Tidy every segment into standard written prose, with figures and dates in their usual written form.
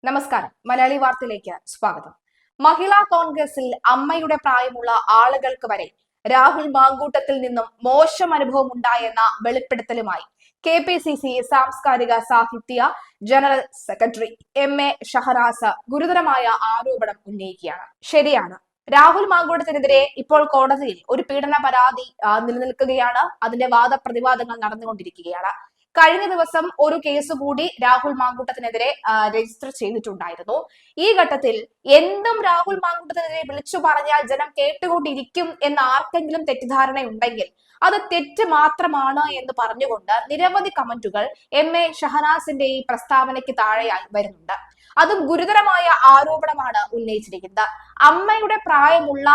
നമസ്കാരം. മലയാളി വാർത്തയിലേക്ക് സ്വാഗതം. മഹിളാ കോൺഗ്രസിൽ അമ്മയുടെ പ്രായമുള്ള ആളുകൾക്ക് വരെ രാഹുൽ മാങ്കൂട്ടത്തിൽ നിന്നും മോശം അനുഭവം ഉണ്ടായെന്ന വെളിപ്പെടുത്തലുമായി KPCC സാംസ്കാരിക സാഹിത്യ ജനറൽ സെക്രട്ടറി MA ഷഹനാസ് ഗുരുതരമായ ആരോപണം ഉന്നയിക്കുകയാണ്. ശരിയാണ്, രാഹുൽ മാങ്കൂട്ടത്തിനെതിരെ ഇപ്പോൾ കോടതിയിൽ ഒരു പീഡന പരാതി നിലനിൽക്കുകയാണ്. അതിന്റെ വാദപ്രതിവാദങ്ങൾ നടന്നുകൊണ്ടിരിക്കുകയാണ്. കഴിഞ്ഞ ദിവസം ഒരു കേസ് കൂടി രാഹുൽ മാങ്കൂട്ടത്തിനെതിരെ രജിസ്റ്റർ ചെയ്തിട്ടുണ്ടായിരുന്നു. ഈ ഘട്ടത്തിൽ എന്തും രാഹുൽ മാങ്കൂട്ടത്തിനെതിരെ വിളിച്ചു പറഞ്ഞാൽ ജനം കേട്ടുകൊണ്ടിരിക്കും എന്ന ആർക്കെങ്കിലും തെറ്റിദ്ധാരണയുണ്ടെങ്കിൽ അത് തെറ്റ് മാത്രമാണ് എന്ന് പറഞ്ഞുകൊണ്ട് നിരവധി കമന്റുകൾ MA ഷഹനാസിന്റെ ഈ പ്രസ്താവനയ്ക്ക് താഴെയായി വരുന്നുണ്ട്. അതും ഗുരുതരമായ ആരോപണമാണ് ഉന്നയിച്ചിരിക്കുന്നത്. അമ്മയുടെ പ്രായമുള്ള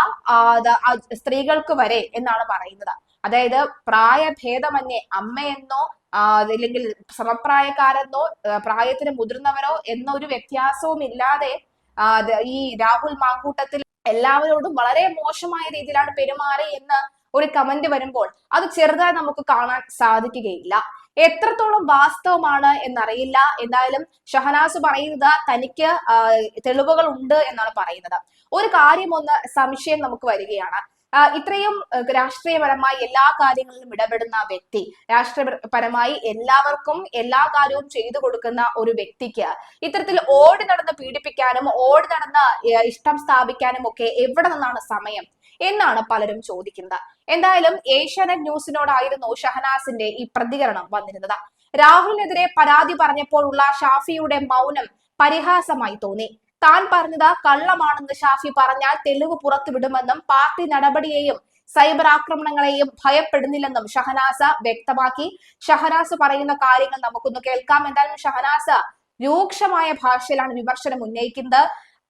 സ്ത്രീകൾക്ക് വരെ എന്നാണ് പറയുന്നത്. അതായത് പ്രായഭേദമന്യേ അമ്മയെന്നോ അല്ലെങ്കിൽ സമപ്രായക്കാരെന്നോ പ്രായത്തിന് മുതിർന്നവരോ എന്നൊരു വ്യത്യാസവും ഇല്ലാതെ ഈ രാഹുൽ മാങ്കൂട്ടത്തിൽ എല്ലാവരോടും വളരെ മോശമായ രീതിയിലാണ് പെരുമാറി എന്ന് ഒരു കമന്റ് വരുമ്പോൾ അത് ചെറുതായി നമുക്ക് കാണാൻ സാധിക്കുകയില്ല. എത്രത്തോളം വാസ്തവമാണ് എന്നറിയില്ല. എന്തായാലും ഷഹനാസ് പറയുന്നത് തനിക്ക് തെളിവുകൾ ഉണ്ട് എന്നാണ് പറയുന്നത്. ഒരു കാര്യം ഒന്ന് സംശയം നമുക്ക് വരികയാണ്. ഇത്രയും രാഷ്ട്രീയപരമായി എല്ലാ കാര്യങ്ങളിലും ഇടപെടുന്ന വ്യക്തി, രാഷ്ട്രീയപരമായി എല്ലാവർക്കും എല്ലാ കാര്യവും ചെയ്തു കൊടുക്കുന്ന ഒരു വ്യക്തിക്ക് ഇത്തരത്തിൽ ഓടി നടന്ന് പീഡിപ്പിക്കാനും ഓടി നടന്ന് ഇഷ്ടം സ്ഥാപിക്കാനും ഒക്കെ എവിടെ നിന്നാണ് സമയം എന്നാണ് പലരും ചോദിക്കുന്നത്. എന്തായാലും ഏഷ്യാനെറ്റ് ന്യൂസിനോടായിരുന്നു ഷഹനാസിന്റെ ഈ പ്രതികരണം വന്നിരുന്നത്. രാഹുലിനെതിരെ പരാതി പറഞ്ഞപ്പോഴുള്ള ഷാഫിയുടെ മൗനം പരിഹാസമായി തോന്നി. താൻ പറഞ്ഞത് കള്ളമാണെന്ന് ഷാഫി പറഞ്ഞാൽ തെളിവ് പുറത്തുവിടുമെന്നും പാർട്ടി നടപടിയെയും സൈബർ ആക്രമണങ്ങളെയും ഭയപ്പെടുന്നില്ലെന്നും ഷഹനാസ് വ്യക്തമാക്കി. ഷഹനാസ് പറയുന്ന കാര്യങ്ങൾ നമുക്കൊന്ന് കേൾക്കാം. എന്തായാലും ഷഹനാസ് രൂക്ഷമായ ഭാഷയിലാണ് വിമർശനം ഉന്നയിക്കുന്നത്.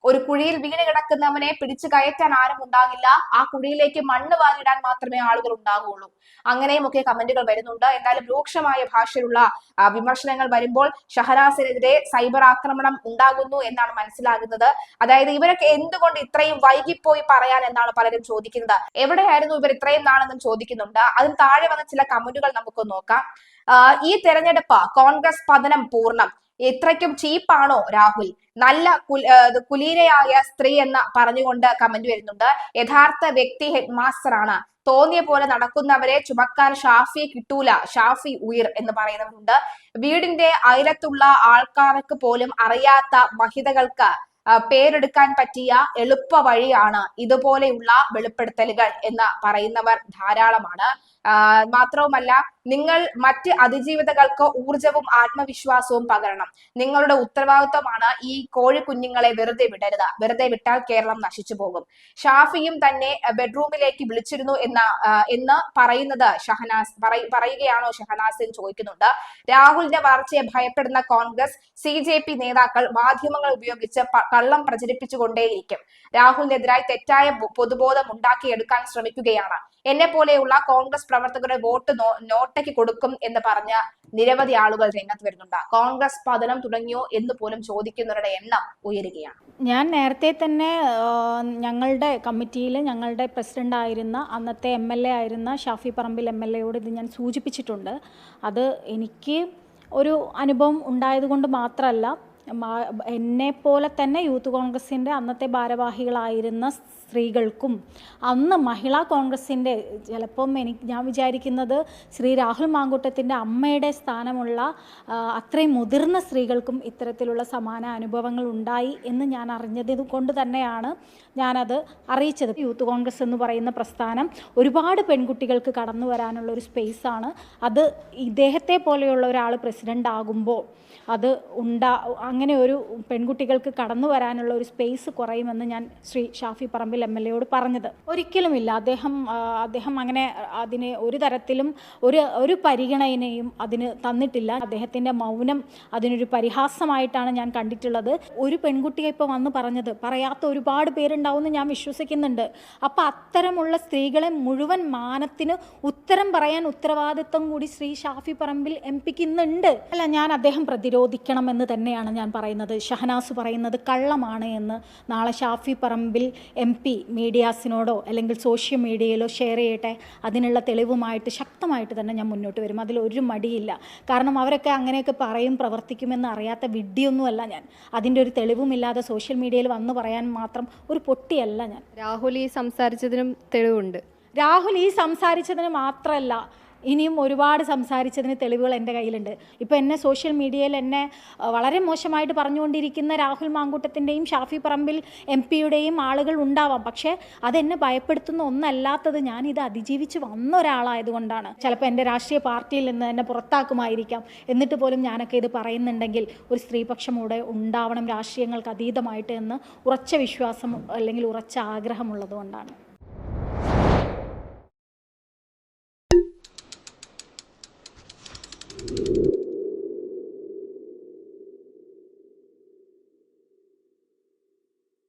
ഒരു കുഴിയിൽ വീണ് കിടക്കുന്നവനെ പിടിച്ചു കയറ്റാൻ ആരും ഉണ്ടാകില്ല, ആ കുഴിയിലേക്ക് മണ്ണ് വാരിടാൻ മാത്രമേ ആളുകൾ ഉണ്ടാകുള്ളൂ. അങ്ങനെയും ഒക്കെ കമന്റുകൾ വരുന്നുണ്ട്. എന്തായാലും രൂക്ഷമായ ഭാഷയിലുള്ള വിമർശനങ്ങൾ വരുമ്പോൾ ഷഹനാസിനെതിരെ സൈബർ ആക്രമണം ഉണ്ടാകുന്നു എന്നാണ് മനസ്സിലാകുന്നത്. അതായത് ഇവരൊക്കെ എന്തുകൊണ്ട് ഇത്രയും വൈകിപ്പോയി പറയാൻ എന്നാണ് പലരും ചോദിക്കുന്നത്. എവിടെയായിരുന്നു ഇവർ ഇത്രയും നാളെന്നും ചോദിക്കുന്നുണ്ട്. അതിന് താഴെ വന്ന ചില കമന്റുകൾ നമുക്ക് നോക്കാം. ഈ തെരഞ്ഞെടുപ്പ് കോൺഗ്രസ് പതനം പൂർണ്ണം. ഇത്രയ്ക്കും ചീപ്പാണോ രാഹുൽ? നല്ല കുലീനയായ സ്ത്രീ എന്ന് പറഞ്ഞുകൊണ്ട് കമന്റ് വരുന്നുണ്ട്. യഥാർത്ഥ വ്യക്തി ഹെഡ് മാസ്റ്റർ ആണ്. തോന്നിയ പോലെ നടക്കുന്നവരെ ചുമക്കാൻ ഷാഫി കിട്ടൂല, ഷാഫി ഉയർ എന്ന് പറയുന്നവരുണ്ട്. വീടിന്റെ അയലത്തുള്ള ആൾക്കാർക്ക് പോലും അറിയാത്ത മഹിതകൾക്ക് പേരെടുക്കാൻ പറ്റിയ എളുപ്പ വഴിയാണ് ഇതുപോലെയുള്ള വെളിപ്പെടുത്തലുകൾ എന്ന് പറയുന്നവർ ധാരാളമാണ്. മാത്രവുമല്ല, നിങ്ങൾ മറ്റ് അതിജീവിതകൾക്ക് ഊർജവും ആത്മവിശ്വാസവും പകരണം. നിങ്ങളുടെ ഉത്തരവാദിത്വമാണ്. ഈ കോഴിക്കുഞ്ഞുങ്ങളെ വെറുതെ വിടരുത്. വെറുതെ വിട്ടാൽ കേരളം നശിച്ചു പോകും. ഷാഫിയും തന്നെ ബെഡ്റൂമിലേക്ക് വിളിച്ചിരുന്നു എന്ന് പറയുന്നത് ഷഹനാസ് പറയുകയാണോ ഷഹനാസ് എന്ന് ചോദിക്കുന്നുണ്ട്. രാഹുലിന്റെ വളർച്ചയെ ഭയപ്പെടുന്ന കോൺഗ്രസ് CJP നേതാക്കൾ മാധ്യമങ്ങൾ ഉപയോഗിച്ച് കള്ളം പ്രചരിപ്പിച്ചുകൊണ്ടേയിരിക്കും. രാഹുലിനെതിരായി തെറ്റായ പൊതുബോധം ഉണ്ടാക്കിയെടുക്കാൻ ശ്രമിക്കുകയാണ്. എന്നെ പോലെയുള്ള കോൺഗ്രസ് പ്രവർത്തകരുടെ വോട്ട് നോട്ടയ്ക്ക് കൊടുക്കും എന്ന് പറഞ്ഞ നിരവധി ആളുകൾ രംഗത്ത് വരുന്നുണ്ട്. കോൺഗ്രസ് പതനം തുടങ്ങിയോ എന്ന് പോലും ചോദിക്കുന്നവരുടെ എണ്ണം ഉയരുകയാണ്. ഞാൻ നേരത്തെ തന്നെ ഞങ്ങളുടെ കമ്മിറ്റിയിൽ ഞങ്ങളുടെ പ്രസിഡന്റ് ആയിരുന്ന അന്നത്തെ MLA ആയിരുന്ന ഷാഫി പറമ്പിൽ MLA ഇത് ഞാൻ സൂചിപ്പിച്ചിട്ടുണ്ട്. അത് എനിക്ക് ഒരു അനുഭവം ഉണ്ടായതുകൊണ്ട് മാത്രമല്ല, എന്നെപ്പോലെ തന്നെ യൂത്ത് കോൺഗ്രസിൻ്റെ അന്നത്തെ ഭാരവാഹികളായിരുന്ന സ്ത്രീകൾക്കും അന്ന് മഹിളാ കോൺഗ്രസിൻ്റെ ചിലപ്പം ഞാൻ വിചാരിക്കുന്നത് ശ്രീ രാഹുൽ മാങ്കൂട്ടത്തിൻ്റെ അമ്മയുടെ സ്ഥാനമുള്ള അത്രയും മുതിർന്ന സ്ത്രീകൾക്കും ഇത്തരത്തിലുള്ള സമാന അനുഭവങ്ങൾ ഉണ്ടായി എന്ന് ഞാൻ അറിഞ്ഞത് കൊണ്ട് തന്നെയാണ് ഞാനത് അറിയിച്ചത്. യൂത്ത് കോൺഗ്രസ് എന്ന് പറയുന്ന പ്രസ്ഥാനം ഒരുപാട് പെൺകുട്ടികൾക്ക് കടന്നു വരാനുള്ള ഒരു സ്പേസാണ്. അത് ഇദ്ദേഹത്തെ പോലെയുള്ള ഒരാൾ പ്രസിഡൻ്റ് ആകുമ്പോൾ അത് അങ്ങനെ ഒരു പെൺകുട്ടികൾക്ക് കടന്നു വരാനുള്ള ഒരു സ്പേസ് കുറയുമെന്ന് ഞാൻ ശ്രീ ഷാഫി പറമ്പിൽ MLA പറഞ്ഞത് ഒരിക്കലുമില്ല. അദ്ദേഹം അങ്ങനെ അതിന് ഒരു തരത്തിലും ഒരു പരിഗണനയും അതിന് തന്നിട്ടില്ല. അദ്ദേഹത്തിൻ്റെ മൗനം അതിനൊരു പരിഹാസമായിട്ടാണ് ഞാൻ കണ്ടിട്ടുള്ളത്. ഒരു പെൺകുട്ടിയെ ഇപ്പോൾ വന്ന് പറയാത്ത ഒരുപാട് പേരുണ്ടാവുമെന്ന് ഞാൻ വിശ്വസിക്കുന്നുണ്ട്. അപ്പം അത്തരമുള്ള സ്ത്രീകളെ മുഴുവൻ മാനത്തിന് ഉത്തരം പറയാൻ ഉത്തരവാദിത്വം കൂടി ശ്രീ ഷാഫി പറമ്പിൽ MP ക്ക് ഇന്നുണ്ട്. അല്ല, ഞാൻ അദ്ദേഹം പ്രതിരോധിക്കണമെന്ന് തന്നെയാണ് ഞാൻ പറയുന്നത്. ഷഹനാസ് പറയുന്നത് കള്ളമാണ് എന്ന് നാളെ ഷാഫി പറമ്പിൽ MP മീഡിയാസിനോടോ അല്ലെങ്കിൽ സോഷ്യൽ മീഡിയയിലോ ഷെയർ ചെയ്യട്ടെ. അതിനുള്ള തെളിവുമായിട്ട് ശക്തമായിട്ട് തന്നെ ഞാൻ മുന്നോട്ട് വരും. അതിലൊരു മടിയില്ല. കാരണം അവരൊക്കെ അങ്ങനെയൊക്കെ പറയും പ്രവർത്തിക്കുമെന്ന് അറിയാത്ത വിഡ്ഢിയൊന്നുമല്ല ഞാൻ. അതിൻ്റെ ഒരു തെളിവുമില്ലാതെ സോഷ്യൽ മീഡിയയിൽ വന്ന് പറയാൻ മാത്രം ഒരു പൊട്ടിയല്ല ഞാൻ. രാഹുൽ ഈ സംസാരിച്ചതിനും തെളിവുണ്ട്. രാഹുൽ ഈ സംസാരിച്ചതിന് മാത്രമല്ല, ഇനിയും ഒരുപാട് സംസാരിച്ചതിന് തെളിവുകൾ എൻ്റെ കയ്യിലുണ്ട്. ഇപ്പോൾ എന്നെ സോഷ്യൽ മീഡിയയിൽ എന്നെ വളരെ മോശമായിട്ട് പറഞ്ഞുകൊണ്ടിരിക്കുന്ന രാഹുൽ മാങ്കൂട്ടത്തിൻ്റെയും ഷാഫി പറമ്പിൽ MP-യുടെയും ആളുകൾ ഉണ്ടാവാം. പക്ഷേ അതെന്നെ ഭയപ്പെടുത്തുന്ന ഒന്നല്ലാത്തത് ഞാനിത് അതിജീവിച്ച് വന്ന ഒരാളായതുകൊണ്ടാണ്. ചിലപ്പോൾ എൻ്റെ രാഷ്ട്രീയ പാർട്ടിയിൽ നിന്ന് എന്നെ പുറത്താക്കുമായിരിക്കാം. എന്നിട്ട് പോലും ഞാനൊക്കെ ഇത് പറയുന്നുണ്ടെങ്കിൽ ഒരു സ്ത്രീപക്ഷം കൂടെ ഉണ്ടാവണം രാഷ്ട്രീയങ്ങൾക്ക് അതീതമായിട്ട് എന്ന് ഉറച്ച വിശ്വാസം അല്ലെങ്കിൽ ഉറച്ച ആഗ്രഹമുള്ളതുകൊണ്ടാണ്.